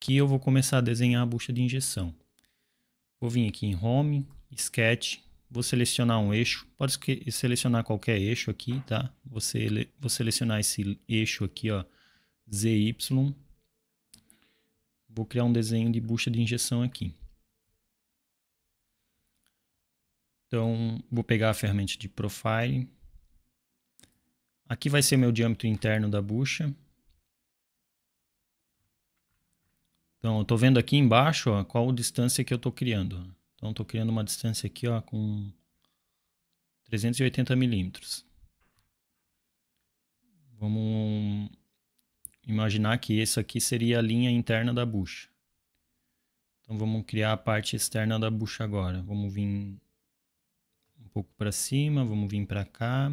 Aqui eu vou começar a desenhar a bucha de injeção. Vou vir aqui em Home, Sketch, vou selecionar um eixo. Pode selecionar qualquer eixo aqui, tá? Vou selecionar esse eixo aqui, ó, ZY. Vou criar um desenho de bucha de injeção aqui. Então, vou pegar a ferramenta de Profile. Aqui vai ser meu diâmetro interno da bucha. Então, eu estou vendo aqui embaixo, ó, qual a distância que eu estou criando. Então, estou criando uma distância aqui, ó, com 380 milímetros. Vamos imaginar que essa aqui seria a linha interna da bucha. Então, vamos criar a parte externa da bucha agora. Vamos vir um pouco para cima, vamos vir para cá.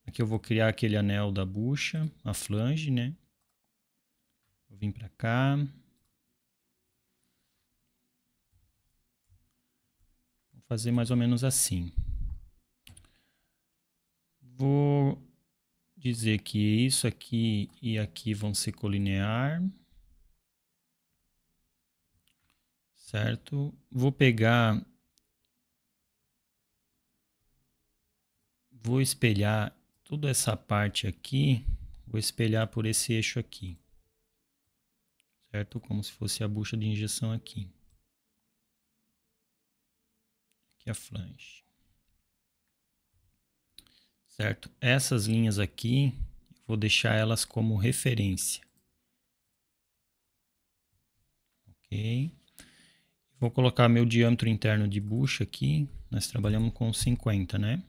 Aqui eu vou criar aquele anel da bucha, a flange, né? Vou vir para cá. Vou fazer mais ou menos assim. Vou dizer que isso aqui e aqui vão ser colinear. Certo? Vou pegar... Vou espelhar toda essa parte aqui. Vou espelhar por esse eixo aqui. Certo? Como se fosse a bucha de injeção aqui. Aqui a flange. Certo? Essas linhas aqui, vou deixar elas como referência. Ok. Vou colocar meu diâmetro interno de bucha aqui. Nós trabalhamos com 50, né?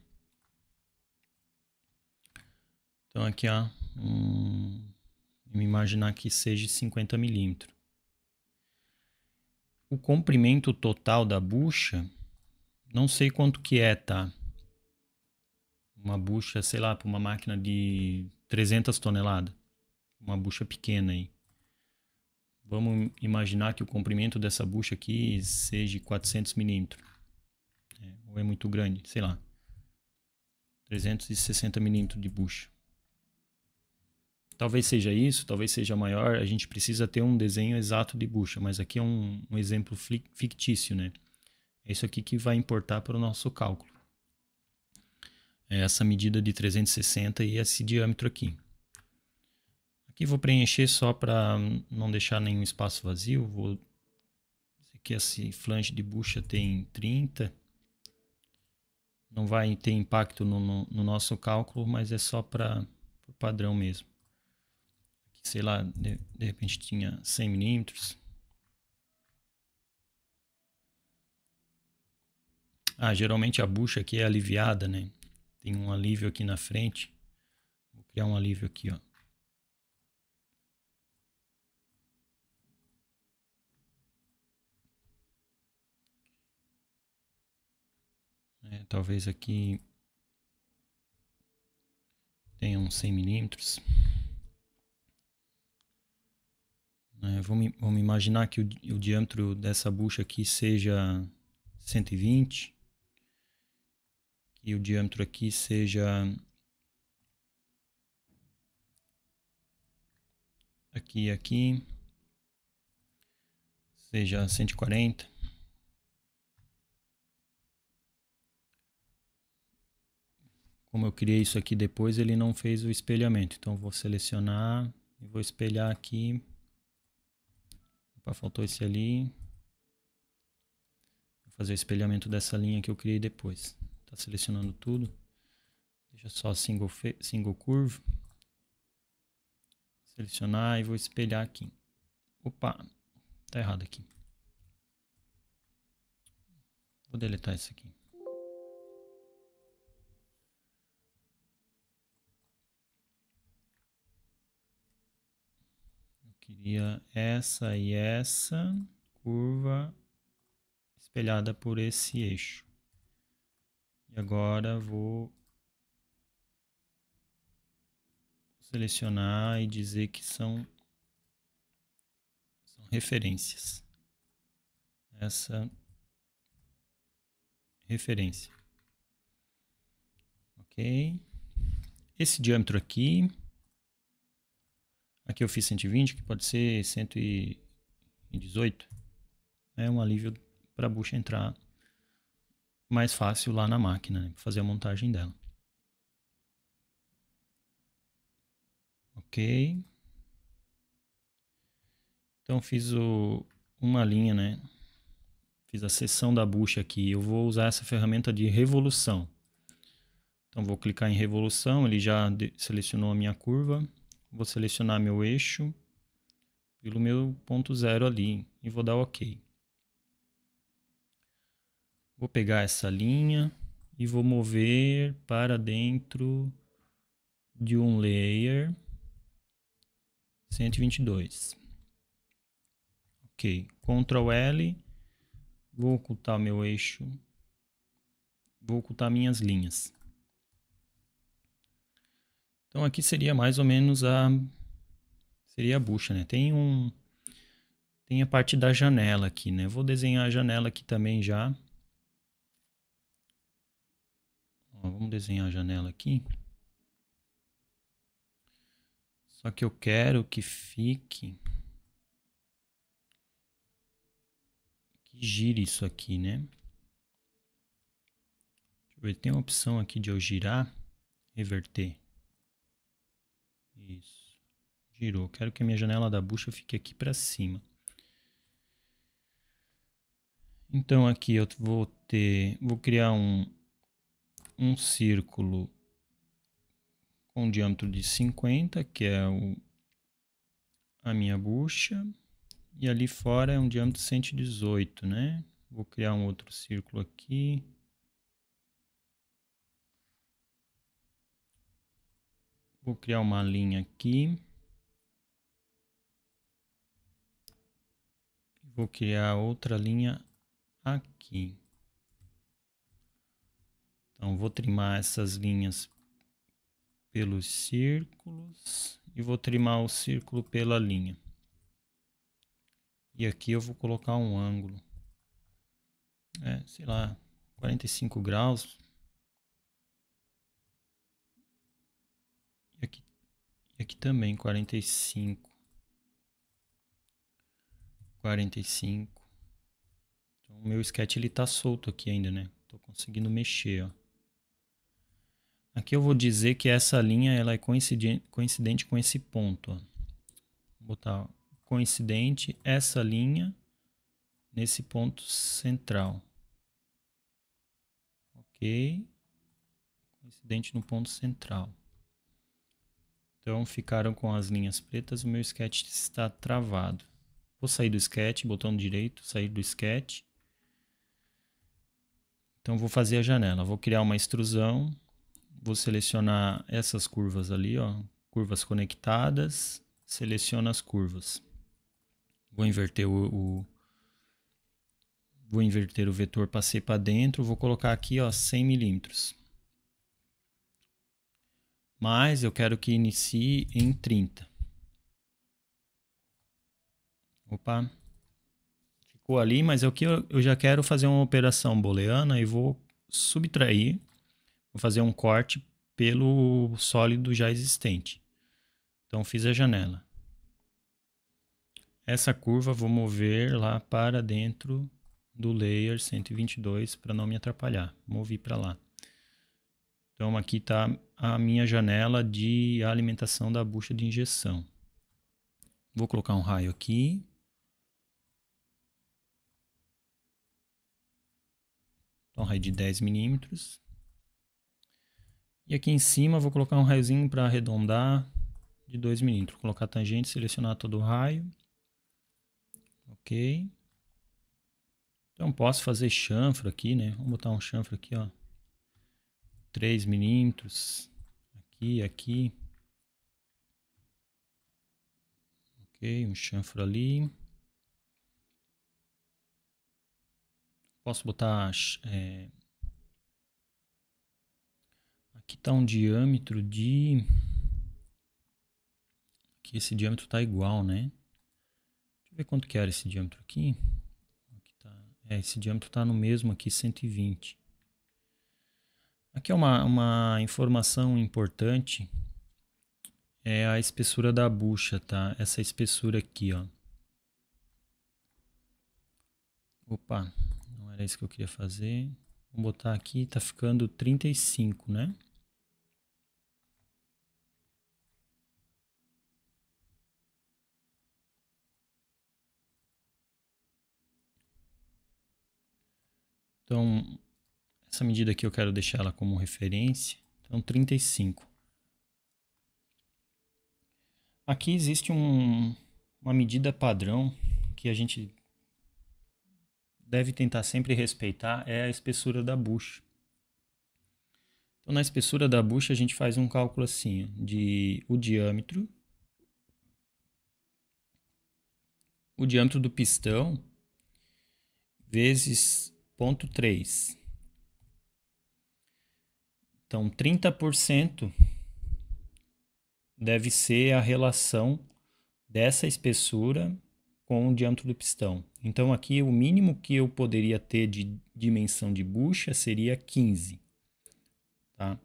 Então aqui, ó, vamos imaginar que seja 50 milímetros. O comprimento total da bucha, não sei quanto que é, tá? Uma bucha, sei lá, para uma máquina de 300 toneladas. Uma bucha pequena aí. Vamos imaginar que o comprimento dessa bucha aqui seja 400 milímetros. Ou é muito grande, sei lá. 360 milímetros de bucha. Talvez seja isso, talvez seja maior. A gente precisa ter um desenho exato de bucha, mas aqui é um exemplo fictício, né? É isso aqui que vai importar para o nosso cálculo. É essa medida de 360 e esse diâmetro aqui. Aqui vou preencher só para não deixar nenhum espaço vazio. Vou dizer que esse flange de bucha tem 30. Não vai ter impacto no nosso cálculo, mas é só para o padrão mesmo. Aqui, sei lá, de repente tinha 100 milímetros. Geralmente a bucha aqui é aliviada, né? Tem um alívio aqui na frente. Vou criar um alívio aqui, ó. Talvez aqui tenha uns 100 milímetros. Vamos imaginar que o diâmetro dessa bucha aqui seja 120. E o diâmetro aqui seja aqui, seja 140. Como eu criei isso aqui depois, ele não fez o espelhamento. Então, vou selecionar e vou espelhar aqui. Opa, faltou esse ali. Vou fazer o espelhamento dessa linha que eu criei depois. Tá selecionando tudo. Deixa só single curve. Selecionar e vou espelhar aqui. Opa, tá errado aqui. Vou deletar isso aqui. Queria essa e essa curva espelhada por esse eixo. E agora vou selecionar e dizer que são referências. Essa referência. Ok. Esse diâmetro aqui eu fiz 120, que pode ser 130 1,18. É um alívio para a bucha entrar mais fácil lá na máquina, né, para fazer a montagem dela. Ok. Então fiz uma linha, né? Fiz a seção da bucha aqui. Eu vou usar essa ferramenta de revolução. Então vou clicar em revolução, ele já selecionou a minha curva. Vou selecionar meu eixo pelo meu ponto zero ali e vou dar OK. Vou pegar essa linha e vou mover para dentro de um layer 122. Ok, Ctrl L, vou ocultar meu eixo, vou ocultar minhas linhas. Então aqui seria mais ou menos seria a bucha, né? Tem a parte da janela aqui, né? Vou desenhar a janela aqui também já. Ó, vamos desenhar a janela aqui. Só que eu quero que fique... que gire isso aqui, né? Deixa eu ver, tem a opção aqui de eu girar, reverter. Isso. Girou. Quero que a minha janela da bucha fique aqui para cima. Então aqui eu vou criar um círculo com diâmetro de 50, que é a minha bucha. E ali fora é um diâmetro de 118, né? Vou criar um outro círculo aqui. Vou criar uma linha aqui. Vou criar outra linha aqui. Então vou trimar essas linhas pelos círculos e vou trimar o círculo pela linha. E aqui eu vou colocar um ângulo, sei lá, 45 graus. E aqui também 45. 45. Então o meu sketch ele tá solto aqui ainda, né? Tô conseguindo mexer, ó. Aqui eu vou dizer que essa linha ela é coincidente com esse ponto, ó. Vou botar coincidente essa linha nesse ponto central. Ok. Coincidente no ponto central. Então ficaram com as linhas pretas, o meu sketch está travado. Vou sair do sketch, botão direito, sair do sketch. Então vou fazer a janela, vou criar uma extrusão, vou selecionar essas curvas ali, ó, curvas conectadas, seleciono as curvas. Vou inverter vou inverter o vetor, passei para dentro, vou colocar aqui, ó, 100 milímetros. Mas eu quero que inicie em 30. Opa, ficou ali, mas eu já quero fazer uma operação booleana e vou subtrair, vou fazer um corte pelo sólido já existente. Então fiz a janela. Essa curva vou mover lá para dentro do layer 122 para não me atrapalhar. Movi para lá. Então aqui está a minha janela de alimentação da bucha de injeção. Vou colocar um raio aqui. Então, um raio de 10 milímetros. E aqui em cima vou colocar um raiozinho para arredondar de 2 milímetros. Vou colocar a tangente, selecionar todo o raio. Ok. Então posso fazer chanfro aqui, né? Vamos botar um chanfro aqui, ó. 3 milímetros. Aqui. Ok, um chanfro ali. Posso botar... aqui está um diâmetro de... Aqui esse diâmetro está igual, né? Deixa eu ver quanto que era esse diâmetro aqui. Aqui tá... esse diâmetro está no mesmo aqui, 120. Aqui é uma informação importante. É a espessura da bucha, tá? Essa espessura aqui, ó. Opa, não era isso que eu queria fazer. Vou botar aqui, tá ficando 35, né? Então, essa medida aqui eu quero deixar ela como referência. Então, 35. Aqui existe uma medida padrão que a gente deve tentar sempre respeitar, é a espessura da bucha. Então, na espessura da bucha, a gente faz um cálculo assim, de o diâmetro do pistão vezes 0,3. Então, 30% deve ser a relação dessa espessura com o diâmetro do pistão. Então, aqui o mínimo que eu poderia ter de dimensão de bucha seria 15. Tá?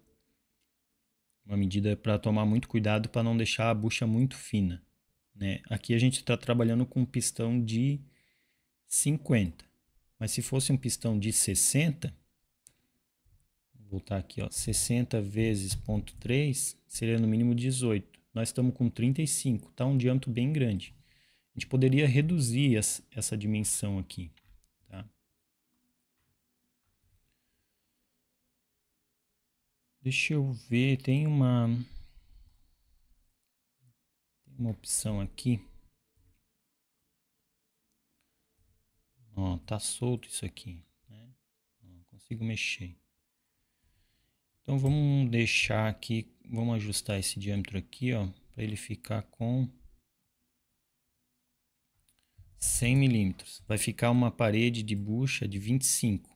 Uma medida para tomar muito cuidado para não deixar a bucha muito fina. Né? Aqui a gente está trabalhando com um pistão de 50. Mas se fosse um pistão de 60, vou voltar aqui, ó, 60 vezes 0,3 seria no mínimo 18. Nós estamos com 35, tá um diâmetro bem grande. A gente poderia reduzir essa dimensão aqui. Tá? Deixa eu ver, tem uma opção aqui. Ó, tá solto isso aqui. Né? Não consigo mexer. Então vamos deixar aqui, vamos ajustar esse diâmetro aqui, ó, para ele ficar com 100 milímetros. Vai ficar uma parede de bucha de 25.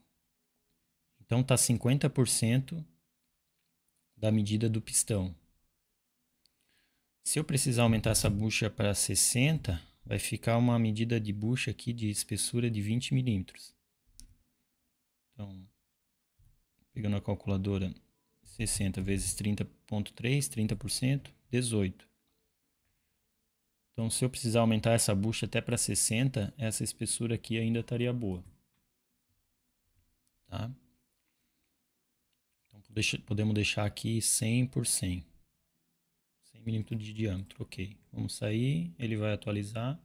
Então tá 50% da medida do pistão. Se eu precisar aumentar essa bucha para 60, vai ficar uma medida de bucha aqui de espessura de 20 milímetros. Então, pegando a calculadora, 60 vezes 30,3, 30%, 18. Então, se eu precisar aumentar essa bucha até para 60, essa espessura aqui ainda estaria boa. Tá? Então, podemos deixar aqui 100 por 100. 100 milímetros de diâmetro, ok. Vamos sair, ele vai atualizar.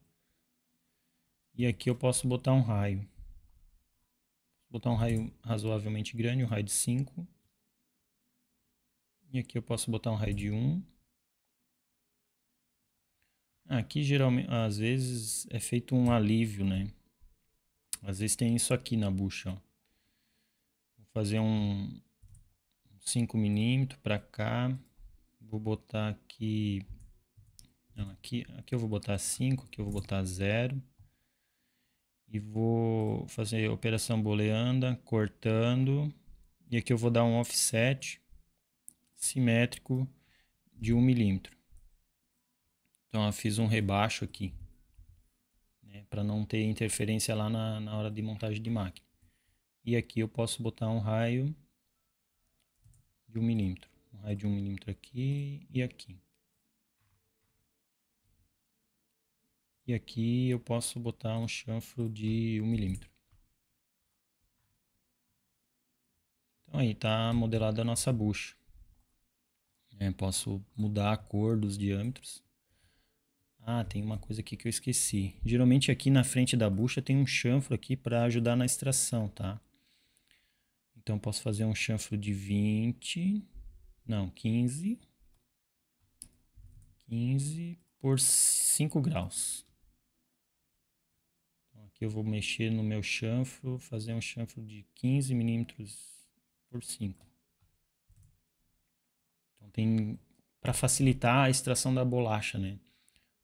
E aqui eu posso botar um raio. Vou botar um raio razoavelmente grande, um raio de 5. E aqui eu posso botar um raio de 1. Aqui geralmente, às vezes é feito um alívio, né? Às vezes tem isso aqui na bucha, ó. Vou fazer um 5 milímetros para cá. Vou botar aqui... Não, aqui eu vou botar 5, aqui eu vou botar 0. E vou fazer a operação booleana, cortando. E aqui eu vou dar um offset simétrico de 1 milímetro. Então eu fiz um rebaixo aqui, né, para não ter interferência lá na hora de montagem de máquina. E aqui eu posso botar um raio de 1 milímetro. Um raio de 1 milímetro aqui e aqui. E aqui eu posso botar um chanfro de 1 milímetro. Então aí está modelada a nossa bucha. Posso mudar a cor dos diâmetros. Ah, tem uma coisa aqui que eu esqueci. Geralmente aqui na frente da bucha tem um chanfro aqui para ajudar na extração, tá? Então posso fazer um chanfro de 20, não, 15 por 5 graus. Então aqui eu vou mexer no meu chanfro, fazer um chanfro de 15 milímetros por 5. Então tem para facilitar a extração da bolacha, né?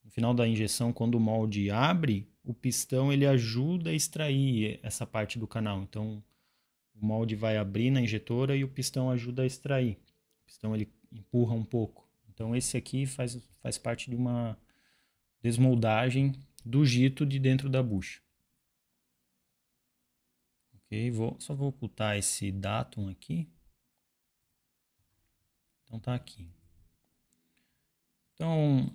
No final da injeção, quando o molde abre, o pistão ele ajuda a extrair essa parte do canal. Então, o molde vai abrir na injetora e o pistão ajuda a extrair. O pistão ele empurra um pouco. Então, esse aqui faz parte de uma desmoldagem do jito de dentro da bucha. Ok, só vou ocultar esse datum aqui. Então, tá aqui. Então,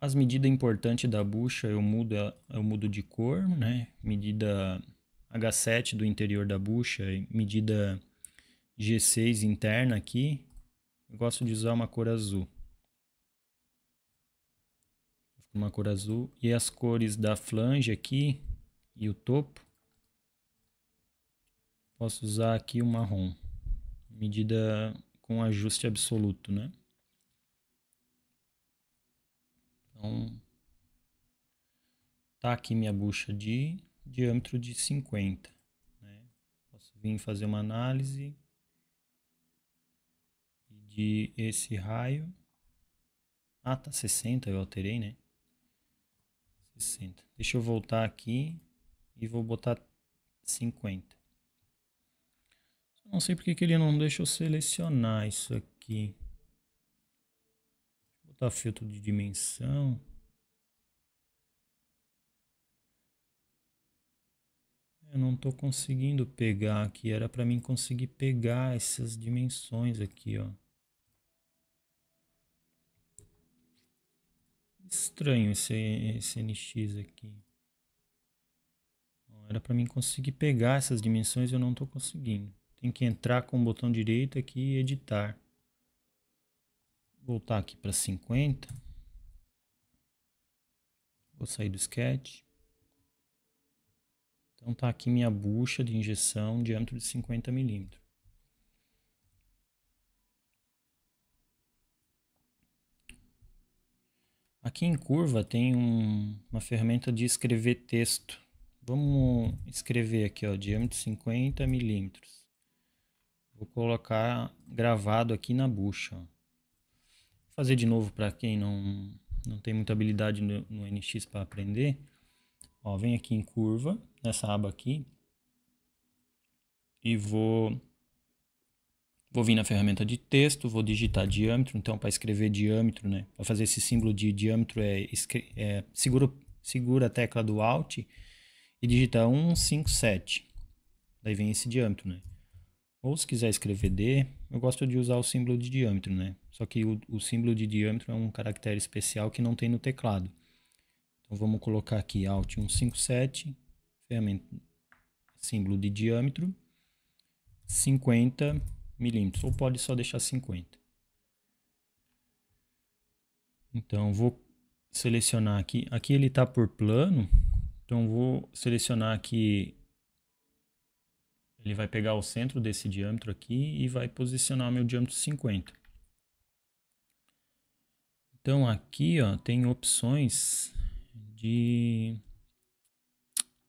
As medidas importantes da bucha eu mudo de cor, né? Medida H7 do interior da bucha, medida G6 interna aqui. Eu gosto de usar uma cor azul. Uma cor azul. E as cores da flange aqui e o topo, posso usar aqui o marrom. Medida com ajuste absoluto, né? Então, tá aqui minha bucha de diâmetro de 50. Né? Posso vir fazer uma análise de esse raio. Ah, tá 60, eu alterei, né? 60. Deixa eu voltar aqui e vou botar 50. Não sei porque que ele não deixa eu selecionar isso aqui. Vou botar filtro de dimensão. Eu não estou conseguindo pegar aqui. Era para mim conseguir pegar essas dimensões aqui, ó. Estranho esse NX aqui. Era para mim conseguir pegar essas dimensões e eu não estou conseguindo. Tem que entrar com o botão direito aqui e editar. Voltar aqui para 50. Vou sair do sketch. Então tá aqui minha bucha de injeção, diâmetro de 50 milímetros. Aqui em curva tem uma ferramenta de escrever texto. Vamos escrever aqui, ó, diâmetro 50 milímetros. Vou colocar gravado aqui na bucha. Ó. Vou fazer de novo para quem não tem muita habilidade no NX para aprender. Ó, vem aqui em curva, nessa aba aqui. E vou vir na ferramenta de texto, vou digitar diâmetro. Então, para escrever diâmetro, né? Para fazer esse símbolo de diâmetro, segura a tecla do Alt e digita 157. Daí vem esse diâmetro, né? Ou se quiser escrever D, eu gosto de usar o símbolo de diâmetro, né? Só que o símbolo de diâmetro é um caractere especial que não tem no teclado. Então vamos colocar aqui Alt 157, ferramenta, símbolo de diâmetro, 50 milímetros, ou pode só deixar 50. Então vou selecionar aqui, aqui ele está por plano, então vou selecionar aqui. Ele vai pegar o centro desse diâmetro aqui e vai posicionar meu diâmetro 50. Então aqui, ó, tem opções de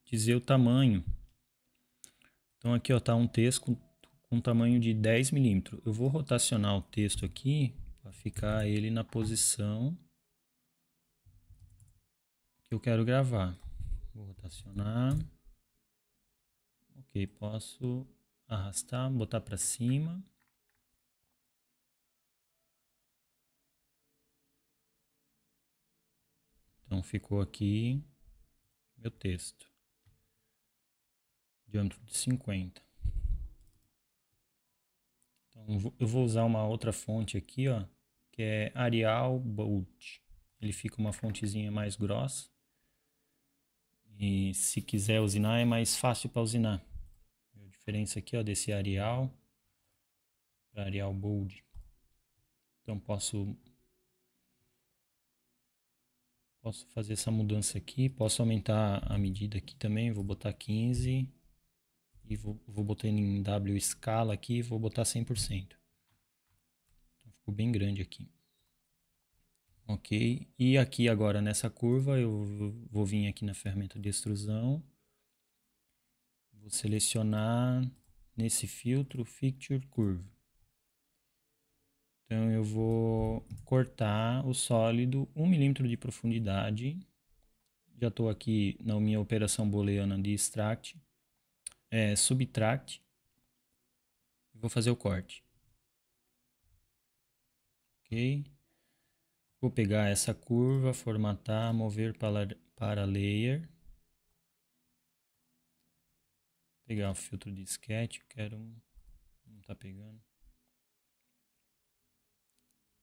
dizer o tamanho. Então aqui, ó, tá um texto com tamanho de 10 milímetros. Eu vou rotacionar o texto aqui para ficar ele na posição que eu quero gravar. Vou rotacionar. Ok, posso arrastar, botar para cima. Então ficou aqui meu texto. Diâmetro de 50. Então eu vou usar uma outra fonte aqui, ó, que é Arial Bold. Ele fica uma fontezinha mais grossa. E se quiser usinar é mais fácil para usinar. A diferença aqui, ó, desse Arial para Arial Bold. Então posso fazer essa mudança aqui, posso aumentar a medida aqui também, vou botar 15 e vou botar em W escala aqui e vou botar 100%. Então ficou bem grande aqui. Ok, e aqui agora nessa curva eu vou vir aqui na ferramenta de extrusão, vou selecionar nesse filtro Feature Curve. Então eu vou cortar o sólido 1 milímetro de profundidade. Já estou aqui na minha operação booleana de extract, subtract. Vou fazer o corte. Ok. Vou pegar essa curva, formatar, mover para layer. Pegar o filtro de sketch, quero não está pegando.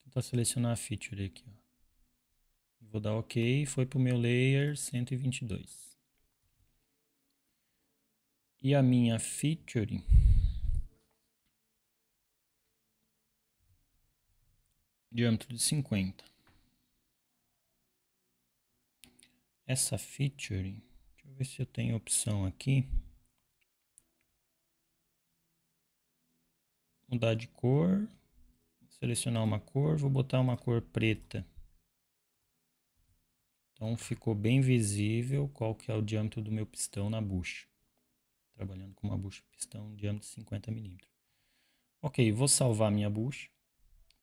Tentar selecionar a feature aqui, ó. Vou dar OK, foi para o meu layer 122. E a minha feature, diâmetro de 50. Essa feature, deixa eu ver se eu tenho opção aqui. Mudar de cor, selecionar uma cor, vou botar uma cor preta. Então ficou bem visível qual que é o diâmetro do meu pistão na bucha. Trabalhando com uma bucha pistão diâmetro de 50 mm. Ok, vou salvar minha bucha.